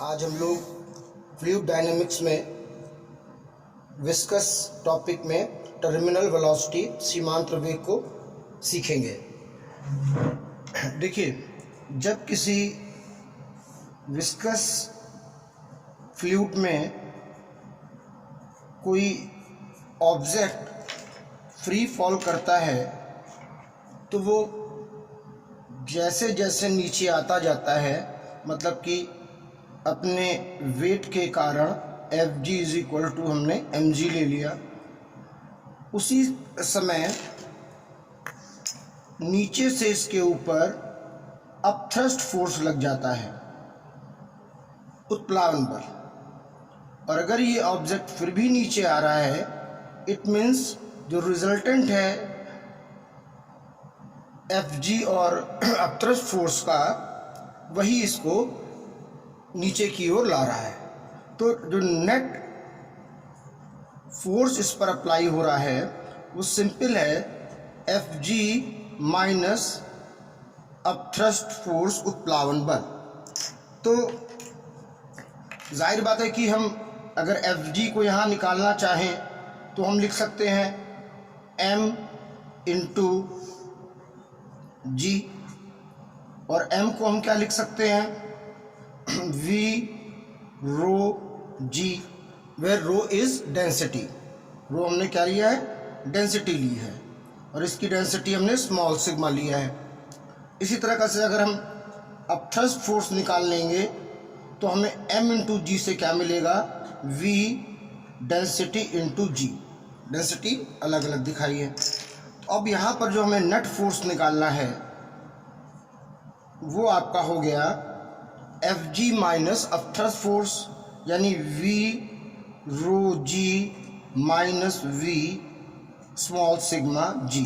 आज हम लोग फ्लूइड डायनेमिक्स में विस्कस टॉपिक में टर्मिनल वेलोसिटी सीमांत वेग को सीखेंगे। देखिए, जब किसी विस्कस फ्लूइड में कोई ऑब्जेक्ट फ्री फॉल करता है तो वो जैसे जैसे नीचे आता जाता है, मतलब कि अपने वेट के कारण Fg इज इक्वल टू हमने mg ले लिया, उसी समय नीचे से इसके ऊपर अपथ्रस्ट फोर्स लग जाता है, उत्प्लावन बल। और अगर ये ऑब्जेक्ट फिर भी नीचे आ रहा है, इट मीन्स जो रिजल्टेंट है Fg और अपथ्रस्ट फोर्स का, वही इसको नीचे की ओर ला रहा है। तो जो नेट फोर्स इस पर अप्लाई हो रहा है वो सिंपल है, Fg माइनस अपथ्रस्ट फोर्स उत्प्लावन बल। तो जाहिर बात है कि हम अगर Fg को यहाँ निकालना चाहें तो हम लिख सकते हैं m इंटू जी, और m को हम क्या लिख सकते हैं, v rho g, where rho is density. Rho हमने क्या लिया है, डेंसिटी ली है, और इसकी डेंसिटी हमने स्मॉल सिग्मा लिया है। इसी तरह से अगर हम अपथ्रस्ट फोर्स निकाल लेंगे तो हमें m इंटू जी से क्या मिलेगा, v डेंसिटी इंटू जी। डेंसिटी अलग अलग दिखाई है। तो अब यहाँ पर जो हमें नेट फोर्स निकालना है वो आपका हो गया Fg माइनस अपथ्रस्ट फोर्स, यानी v rho g minus v small sigma g।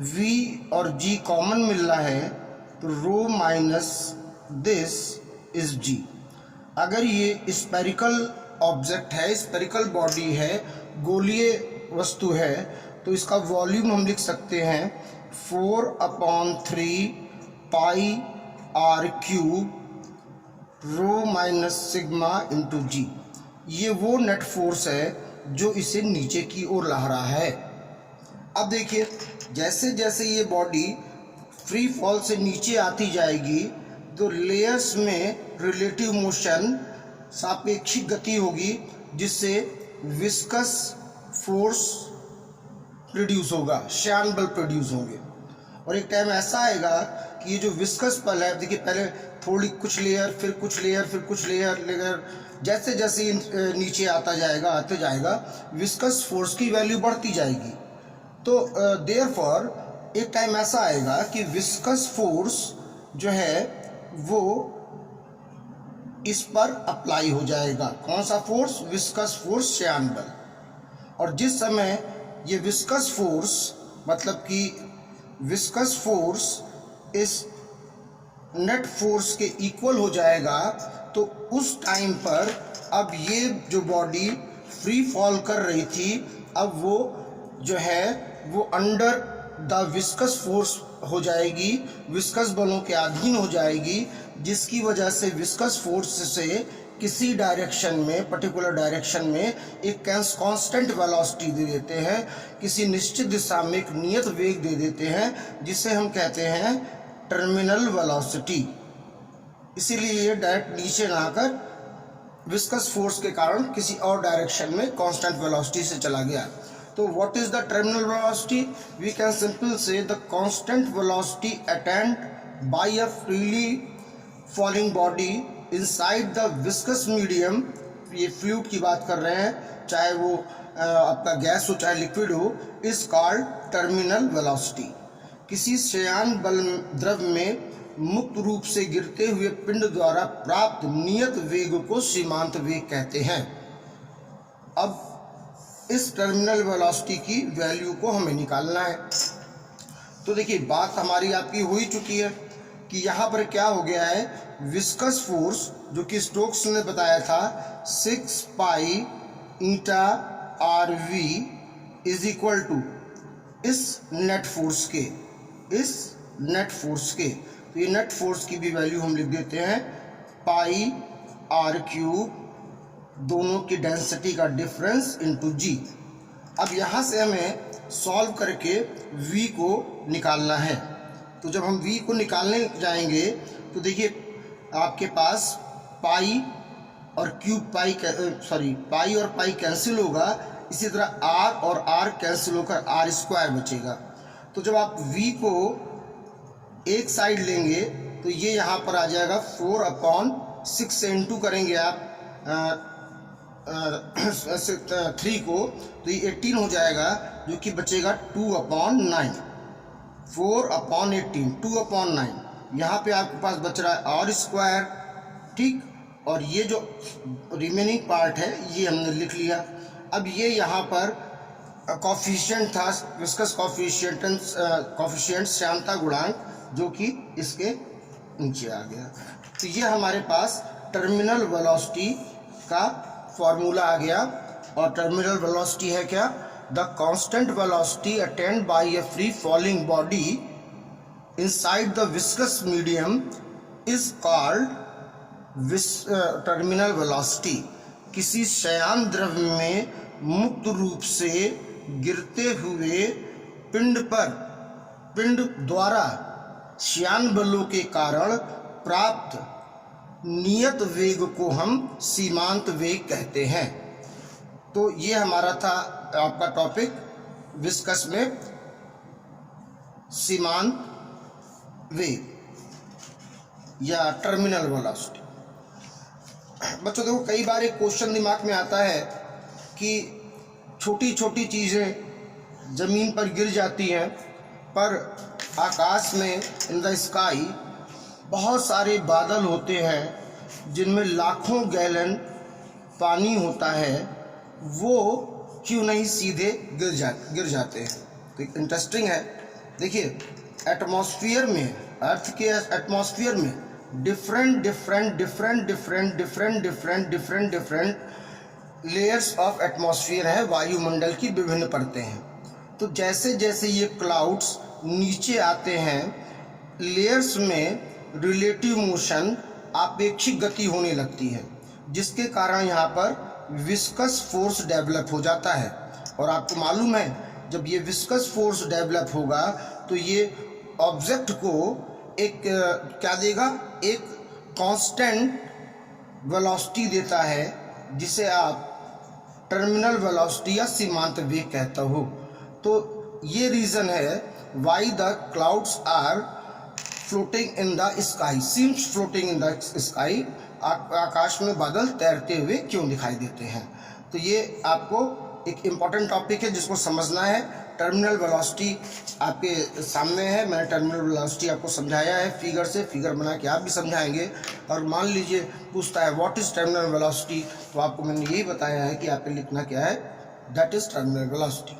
v और g कॉमन मिल रहा है तो rho minus this is g। अगर ये स्पेरिकल ऑब्जेक्ट है, स्पेरिकल बॉडी है, गोलीय वस्तु है, तो इसका वॉल्यूम हम लिख सकते हैं 4/3 pi r cube rho minus sigma into g. ये वो नेट फोर्स है जो इसे नीचे की ओर ला रहा है। अब देखिए, जैसे जैसे ये बॉडी फ्री फॉल से नीचे आती जाएगी तो लेयर्स में रिलेटिव मोशन, सापेक्षिक गति होगी, जिससे विस्कस फोर्स प्रोड्यूस होगा, श्यान बल प्रोड्यूस होंगे। और एक टाइम ऐसा आएगा कि ये जो विस्कस बल है, देखिए पहले थोड़ी कुछ लेयर, फिर कुछ लेयर, फिर कुछ लेयर, जैसे जैसे ये नीचे आता जाएगा विस्कस फोर्स की वैल्यू बढ़ती जाएगी। तो देयरफॉर एक टाइम ऐसा आएगा कि विस्कस फोर्स जो है वो इस पर अप्लाई हो जाएगा। कौन सा फोर्स, विस्कस फोर्स, श्यान बल। और जिस समय ये विस्कस फोर्स, मतलब कि विस्कस फोर्स इस नेट फोर्स के इक्वल हो जाएगा, तो उस टाइम पर अब ये जो बॉडी फ्री फॉल कर रही थी, अब वो जो है वो अंडर द विस्कस फोर्स हो जाएगी, विस्कस बलों के अधीन हो जाएगी, जिसकी वजह से विस्कस फोर्स से किसी डायरेक्शन में, पर्टिकुलर डायरेक्शन में एक कांस्टेंट वेलोसिटी दे देते हैं, किसी निश्चित दिशा में एक नियत वेग दे देते हैं, जिसे हम कहते हैं टर्मिनल वेलोसिटी। इसीलिए ये डायरेक्ट नीचे ना आकर विस्कस फोर्स के कारण किसी और डायरेक्शन में कांस्टेंट वेलोसिटी से चला गया। तो what is the terminal velocity? We can simple say the constant velocity attained by a freely falling body inside the viscous medium. ये फ्लूइड की बात कर रहे हैं, चाहे वो आपका गैस हो चाहे लिक्विड हो, इज कॉल्ड टर्मिनल वेलोसिटी। किसी श्यान बल द्रव में मुक्त रूप से गिरते हुए पिंड द्वारा प्राप्त नियत वेग को सीमांत वेग कहते हैं। अब इस टर्मिनल वेलोसिटी की वैल्यू को हमें निकालना है। तो देखिए, बात हमारी आपकी हो ही चुकी है कि यहाँ पर क्या हो गया है, विस्कस फोर्स जो कि स्टोक्स ने बताया था 6 pi eta r v is equal to इस नेट फोर्स के, तो ये नेट फोर्स की भी वैल्यू हम लिख देते हैं पाई आर क्यूब दोनों की डेंसिटी का डिफरेंस इंटू जी। अब यहाँ से हमें सॉल्व करके v को निकालना है। तो जब हम v को निकालने जाएंगे तो देखिए आपके पास पाई और क्यूब पाई पाई और पाई कैंसिल होगा, इसी तरह r और r कैंसिल होकर r स्क्वायर बचेगा। तो जब आप v को एक साइड लेंगे तो ये यहाँ पर आ जाएगा 4/6 से इंटू करेंगे आप 3 को तो ये 18 हो जाएगा, जो कि बचेगा 2/9। 4/18 2/9। यहाँ पे आपके पास बच रहा है r स्क्वायर, ठीक। और ये जो रिमेनिंग पार्ट है ये हमने लिख लिया। अब ये यहाँ पर कॉफिशिएंट था, विस्कस कॉफिशिएंट श्यानता गुणांक, जो कि इसके नीचे आ गया। तो ये हमारे पास टर्मिनल वेलोसिटी का फॉर्मूला आ गया। और टर्मिनल वेलोसिटी है क्या? The constant velocity attained bye A free falling body inside the viscous medium is called terminal velocity. किसी शयान द्रव्य में मुक्त रूप से गिरते हुए पिंड द्वारा श्यान बलों के कारण प्राप्त नियत वेग को हम सीमांत वेग कहते हैं। तो ये हमारा था आपका टॉपिक विस्कस में सीमांत वेग या टर्मिनल वेलोसिटी। बच्चों देखो, कई बार एक क्वेश्चन दिमाग में आता है कि छोटी छोटी चीज़ें ज़मीन पर गिर जाती हैं, पर आकाश में इन द स्काई बहुत सारे बादल होते हैं जिनमें लाखों गैलन पानी होता है, वो क्यों नहीं सीधे गिर जाते हैं? तो इंटरेस्टिंग है। देखिए, एटमॉस्फेयर में, अर्थ के एटमॉस्फेयर में डिफरेंट लेयर्स ऑफ एटमॉस्फेयर है, वायुमंडल की विभिन्न परतें हैं। तो जैसे जैसे ये क्लाउड्स नीचे आते हैं, लेयर्स में रिलेटिव मोशन, आपेक्षिक गति होने लगती है, जिसके कारण यहाँ पर विस्कस फोर्स डेवलप हो जाता है। और आपको मालूम है, जब ये विस्कस फोर्स डेवलप होगा तो ये ऑब्जेक्ट को एक क्या देगा? एक कांस्टेंट वेलोसिटी देता है, जिसे आप टर्मिनल वेलोसिटी या सीमांत वेग कहते हो। तो ये रीज़न है why the clouds are floating in the sky, seems floating in the sky. आकाश में बादल तैरते हुए क्यों दिखाई देते हैं? तो ये आपको एक इम्पॉर्टेंट टॉपिक है जिसको समझना है। टर्मिनल वेलोसिटी आपके सामने है, मैंने टर्मिनल वेलोसिटी आपको समझाया है फिगर से, फिगर बना के आप भी समझाएंगे। और मान लीजिए पूछता है व्हाट इज़ टर्मिनल वेलोसिटी, तो आपको मैंने यही बताया है कि आपको लिखना क्या है, दैट इज़ टर्मिनल वेलोसिटी।